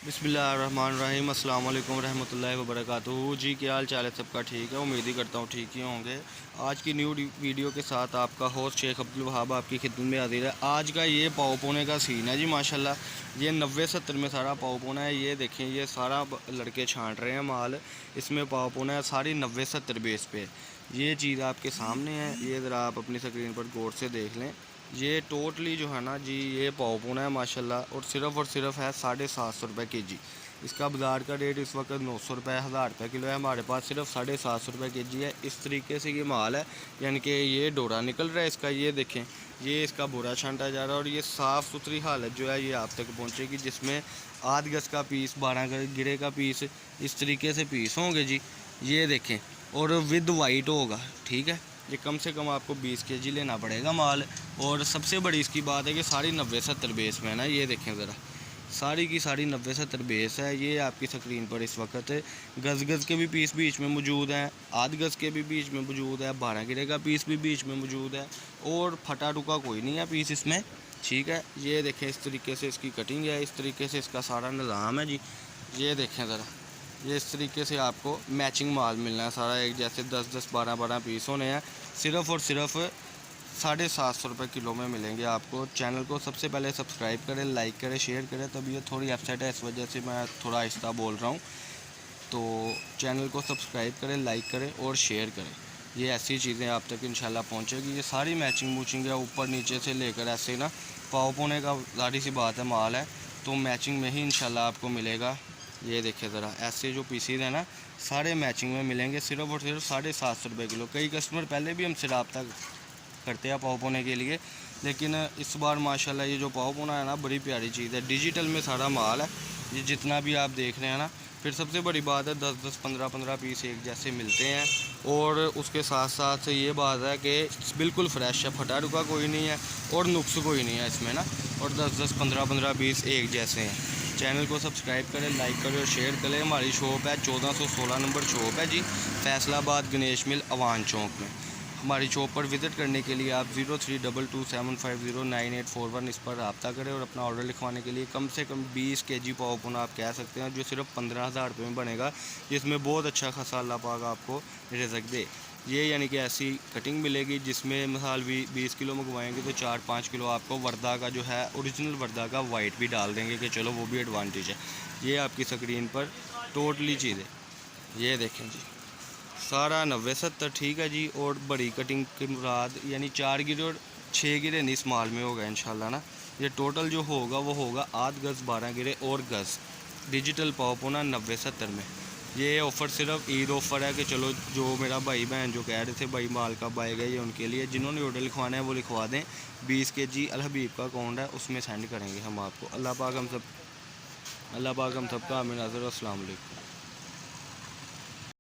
बिस्मिल्लाहिर्रहमानिर्रहीम अस्सलाम वालेकुम रहमतुल्लाहि व बरकातुहू। जी क्या हाल चाल है? सबका ठीक है, उम्मीद ही करता हूँ ठीक ही होंगे। आज की न्यू वीडियो के साथ आपका होस्ट शेख अब्दुल वहाब आपकी खिदमत में हाजिर है। आज का ये पाव पोने का सीन है जी माशाल्लाह। ये 90-70 में सारा पाव पोना है। ये देखें, ये सारा लड़के छांट रहे हैं माल। इसमें पाव पोना है सारी 90-70 बेस पे। ये चीज़ आपके सामने है, ये ज़रा आप अपनी स्क्रीन पर गौर से देख लें। ये टोटली जो है ना जी, ये पाव पोना है माशाल्लाह, और सिर्फ है 750 रुपये kg। इसका बाज़ार का रेट इस वक्त 900 रुपये 1000 रुपये किलो है। हमारे पास सिर्फ 750 रुपये kg है। इस तरीके से ये माल है, यानी कि ये डोरा निकल रहा है इसका। ये देखें, ये इसका बुरा छांटा जा रहा है और ये साफ़ सुथरी हालत जो है ये आप तक पहुँचेगी, जिसमें आध गज का पीस, 12 गिरे का पीस, इस तरीके से पीस होंगे जी। ये देखें, और विद वाइट होगा, ठीक है। ये कम से कम आपको 20 kg लेना पड़ेगा माल। और सबसे बड़ी इसकी बात है कि सारी 90-70 बेस में है ना। ये देखें ज़रा, सारी की सारी 90-70 बेस है। ये आपकी स्क्रीन पर इस वक्त गज़ के भी पीस बीच में मौजूद हैं, आध गज़ के भी बीच में मौजूद है, 12 गिरे का पीस भी बीच में मौजूद है, और फटा टुका कोई नहीं है पीस इसमें, ठीक है। ये देखें, इस तरीके से इसकी कटिंग है, इस तरीके से इसका सारा निज़ाम है जी। ये देखें ज़रा, ये इस तरीके से आपको मैचिंग माल मिलना है सारा, एक जैसे 10-10 12-12 पीस होने हैं। सिर्फ़ और सिर्फ 750 रुपये किलो में मिलेंगे आपको। चैनल को सबसे पहले सब्सक्राइब करें, लाइक करें, शेयर करें। तभी ये थोड़ी अपसेट है, इस वजह से मैं थोड़ा आहिस्ता बोल रहा हूँ। तो चैनल को सब्सक्राइब करें, लाइक करें और शेयर करें। ये ऐसी चीज़ें आप तक इंशाल्लाह पहुँचेगी। ये सारी मैचिंग मूचिंग है, ऊपर नीचे से लेकर ऐसे ना। पाव पोने का ज़ाहिर सी बात है माल है, तो मैचिंग में ही इंशाल्लाह आपको मिलेगा। ये देखें ज़रा, ऐसे जो पीसीज हैं ना, सारे मैचिंग में मिलेंगे, सिर्फ और सिर्फ 750 रुपये किलो। कई कस्टमर पहले भी हमसे रब्ता करते हैं पाव पोने के लिए, लेकिन इस बार माशाल्लाह ये जो पाव पोना है ना, बड़ी प्यारी चीज़ है। डिजिटल में सारा माल है, ये जितना भी आप देख रहे हैं ना। फिर सबसे बड़ी बात है 10-10 15-15 पीस एक जैसे मिलते हैं। और उसके साथ साथ ये बात है कि बिल्कुल फ्रेश है, फटा रुका कोई नहीं है और नुक्स कोई नहीं है इसमें ना। और 10-10 15-15 पीस एक जैसे हैं। चैनल को सब्सक्राइब करें, लाइक करें और शेयर करें। हमारी शॉप है 1416 नंबर शॉप है जी, फैसलाबाद गणेश मिल अवान चौक में। हमारी शॉप पर विज़िट करने के लिए आप 0322750981 इस पर रब्ता करें। और अपना ऑर्डर लिखवाने के लिए कम से कम 20 kg पाव पोना आप कह सकते हैं, जो सिर्फ 15,000 रुपये में बनेगा, जिसमें बहुत अच्छा खासा अल्लाह पाक आपको रिज़्क़ दे। ये यानी कि ऐसी कटिंग मिलेगी जिसमें मिसाल भी 20 किलो मंगवाएंगे तो 4-5 किलो आपको वर्दा का जो है, ओरिजिनल वर्दा का वाइट भी डाल देंगे कि चलो वो भी एडवांटेज है। ये आपकी स्क्रीन पर टोटली चीज़ें ये देखें जी, सारा 90-70 ठीक है जी। और बड़ी कटिंग की मुराद यानी 4 गिरे और 6 गिरे नहीं इस माल में होगा इंशाल्लाह ना। ये टोटल जो होगा वो होगा आध गज़, 12 गिरे और गज़, डिजिटल पाव पोना 90-70 में। ये ऑफ़र सिर्फ ईद ऑफ़र है कि चलो जो मेरा भाई बहन जो कह रहे थे भाई माल कब आएगा, ये उनके लिए। जिन्होंने ऑर्डर लिखवाना है वो लिखवा दें। 20 kg अल हबीब का अकाउंट है, उसमें सेंड करेंगे हम आपको। अल्लाह पाक हम सबका आमीन नाज़र। अस्सलाम वालेकुम।